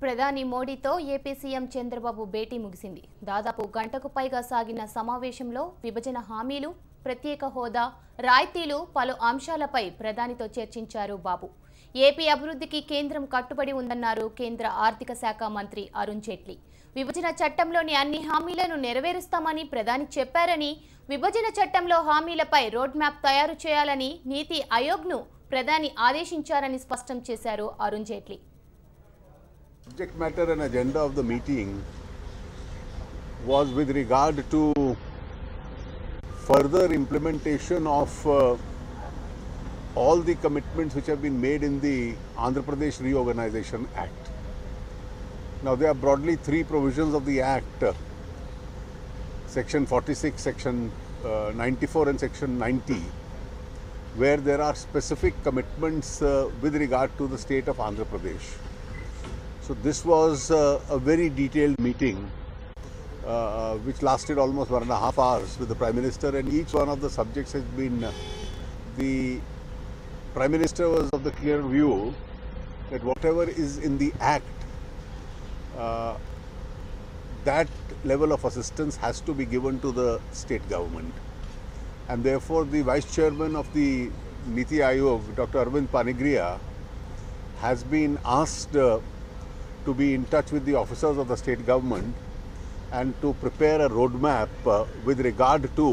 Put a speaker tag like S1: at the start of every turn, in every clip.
S1: ప్రధాని మోడీతో AP CM Chandrababu భేటీ ముగిసింది. దాదాపు గంటకు పైగా సాగిన సమావేశంలో విభజన హామీలు, ప్రత్యేక హోదా, రాయితీలు పలు అంశాలపై ప్రధానితో చర్చించారు బాబు. ఏపీ అభివృద్ధికి కేంద్రం కట్టుబడి ఉందన్నారు కేంద్ర ఆర్థిక శాఖ మంత్రి అరుణ్ జైట్లీ. విభజన చట్టంలోని అన్ని హామీలను నెరవేరుస్తామని ప్రధాని చెప్పారని, విభజన చట్టంలో హామీలపై రోడ్ మ్యాప్ తయారు చేయాలని నీతి ఆయోగ్ను ప్రధాని ఆదేశించారని స్పష్టం చేశారు Arun Jaitley.
S2: Subject matter and agenda of the meeting was with regard to further implementation of all the commitments which have been made in the Andhra Pradesh Reorganization Act. Now there are broadly three provisions of the Act, Section 46, Section 94 and Section 90, where there are specific commitments with regard to the state of Andhra Pradesh. So this was a very detailed meeting which lasted almost 1.5 hours with the Prime Minister, and each one of the subjects has been, the Prime Minister was of the clear view that whatever is in the Act, that level of assistance has to be given to the state government. And therefore the Vice Chairman of the Niti Aayog, Dr. Arvind Panigriya, has been asked to be in touch with the officers of the state government and to prepare a roadmap with regard to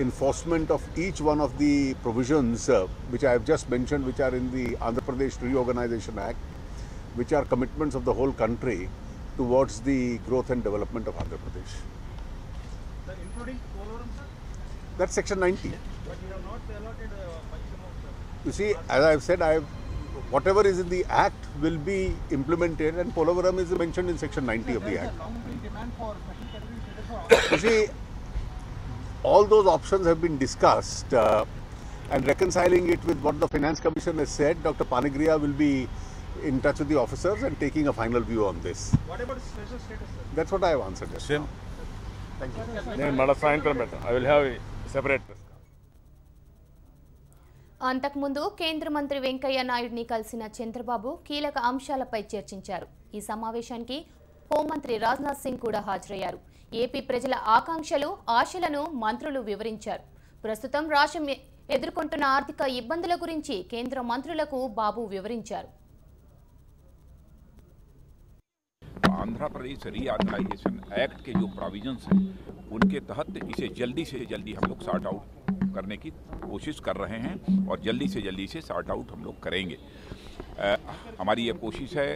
S2: enforcement of each one of the provisions which I have just mentioned, which are in the Andhra Pradesh Reorganization Act, which are commitments of the whole country towards the growth and development of Andhra Pradesh.
S3: Sir, including Polavaram, sir?
S2: That's Section 90.
S3: But you have not allotted much amount, sir.
S2: You see, as I have said, whatever is in the Act will be implemented, and Polavaram is mentioned in Section 90 of the Act.
S3: Long-term demand for special category status for
S2: You see, all those options have been discussed, and reconciling it with what the Finance Commission has said, Dr. Panigriya will be in touch with the officers and taking a final view on this.
S3: What about special status, sir?
S2: That's what I have answered. Just now. Thank you.
S4: నేను మళ్ళీ సాయంత్రం పెడతాను. I will have separate.
S1: అంతకుముందు కేంద్ర మంత్రి వెంకయ్య నాయుడిని కలిసిన చంద్రబాబు కీలక అంశాలపై చర్చించారు. ఈ సమావేశానికి హోంమంత్రి రాజ్నాథ్ సింగ్ కూడా హాజరయ్యారు. ఏపీ ప్రజల ఆకాంక్షలు, ఆశలను మంత్రులు వివరించారు. ప్రస్తుతం రాష్ట్రం ఎదుర్కొంటున్న ఆర్థిక ఇబ్బందుల గురించి కేంద్ర మంత్రులకు బాబు వివరించారు.
S5: आंध्र प्रदेश रीऑर्गेनाइजेशन एक्ट के जो प्रोविजंस हैं उनके तहत इसे जल्दी से जल्दी हम लोग सॉर्ट आउट करने की कोशिश कर रहे हैं और जल्दी से जल्दी से सॉर्ट आउट हम लोग करेंगे। हमारी ये कोशिश है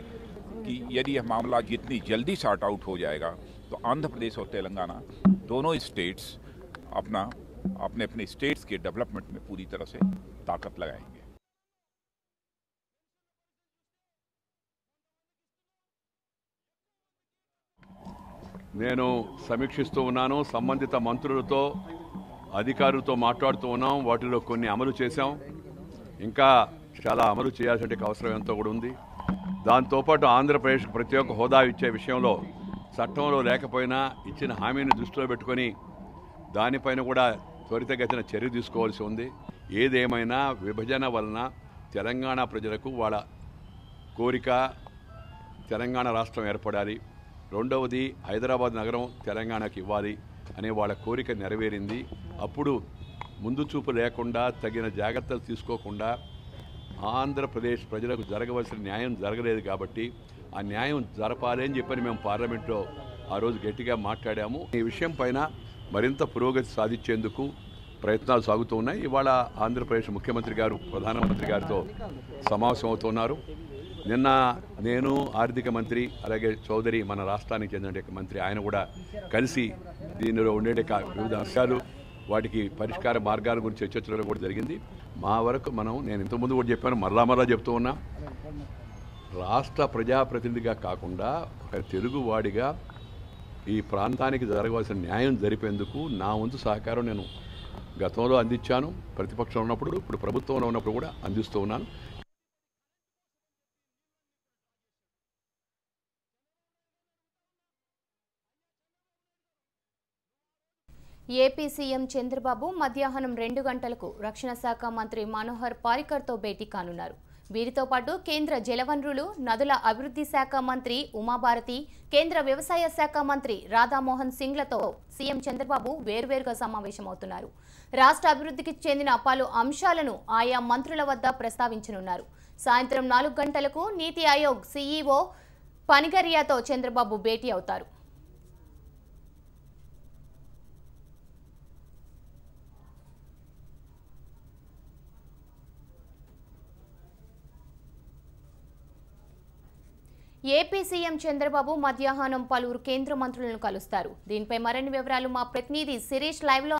S5: कि यदि यह मामला जितनी जल्दी सॉर्ट आउट हो जाएगा तो आंध्र प्रदेश और तेलंगाना दोनों स्टेट्स अपने अपने स्टेट्स के डेवलपमेंट में पूरी तरह से ताकत लगाएंगे।
S6: నేను సమీక్షిస్తూ ఉన్నాను. సంబంధిత మంత్రులతో, అధికారులతో మాట్లాడుతూ ఉన్నాం. వాటిలో కొన్ని అమలు చేశాం. ఇంకా చాలా అమలు చేయాల్సిన అవసరం ఎంతో కూడా ఉంది. దాంతోపాటు ఆంధ్రప్రదేశ్కి ప్రత్యేక హోదా ఇచ్చే విషయంలో చట్టంలో లేకపోయినా ఇచ్చిన హామీని దృష్టిలో పెట్టుకొని దానిపైన కూడా త్వరితగతిన చర్య తీసుకోవాల్సి ఉంది. ఏదేమైనా విభజన వలన తెలంగాణ ప్రజలకు వాళ్ళ కోరిక తెలంగాణ రాష్ట్రం ఏర్పడాలి, రెండవది హైదరాబాద్ నగరం తెలంగాణకి ఇవ్వాలి అనే వాళ్ళ కోరిక నెరవేరింది. అప్పుడు ముందు చూపు లేకుండా తగిన జాగ్రత్తలు తీసుకోకుండా ఆంధ్రప్రదేశ్ ప్రజలకు జరగవలసిన న్యాయం జరగలేదు. కాబట్టి ఆ న్యాయం జరపాలి అని చెప్పని మేము పార్లమెంట్లో ఆ రోజు గట్టిగా మాట్లాడాము. ఈ విషయం పైన మరింత పురోగతి సాధించేందుకు ప్రయత్నాలు సాగుతూ ఉన్నాయి. ఇవాళ ఆంధ్రప్రదేశ్ ముఖ్యమంత్రి గారు ప్రధానమంత్రి గారితో సమావేశం అవుతున్నారు. నిన్న నేను ఆర్థిక మంత్రి, అలాగే చౌదరి మన రాష్ట్రానికి చెందిన మంత్రి, ఆయన కూడా కలిసి దీనిలో ఉండే వివిధ అంశాలు, వాటికి పరిష్కార మార్గాల గురించి చర్చించడం కూడా జరిగింది. మా వరకు నేను ఇంతకుముందు కూడా చెప్పాను, మరలా చెప్తూ ఉన్నా, రాష్ట్ర ప్రజాప్రతినిధిగా కాకుండా ఒక తెలుగువాడిగా ఈ ప్రాంతానికి జరగవలసిన న్యాయం జరిపేందుకు నా వంతు సహకారం నేను గతంలో అందించాను. ప్రతిపక్షంలో ఉన్నప్పుడు, ఇప్పుడు ప్రభుత్వంలో ఉన్నప్పుడు కూడా అందిస్తూ ఉన్నాను.
S1: ఏపీ సీఎం చంద్రబాబు మధ్యాహ్నం 2 గంటలకు రక్షణ శాఖ మంత్రి మనోహర్ పారికర్తో భేటీ కానున్నారు. వీరితో పాటు కేంద్ర జలవనరులు నదుల అభివృద్ధి శాఖ మంత్రి ఉమాభారతి, కేంద్ర వ్యవసాయ శాఖ మంత్రి రాధామోహన్ సింగ్లతో సీఎం చంద్రబాబు వేర్వేరుగా సమావేశమవుతున్నారు. రాష్ట్ర అభివృద్ధికి చెందిన పలు అంశాలను ఆయా మంత్రుల వద్ద ప్రస్తావించనున్నారు. సాయంత్రం 4 గంటలకు నీతి ఆయోగ్ సీఈఓ పనిగరియాతో చంద్రబాబు భేటీ అవుతారు. ఏపీ సీఎం చంద్రబాబు మధ్యాహ్నం పలువురు కేంద్ర మంత్రులను కలుస్తారు. దీనిపై మరిన్ని వివరాలు మా ప్రతినిధి శిరీష్ లైవ్ లో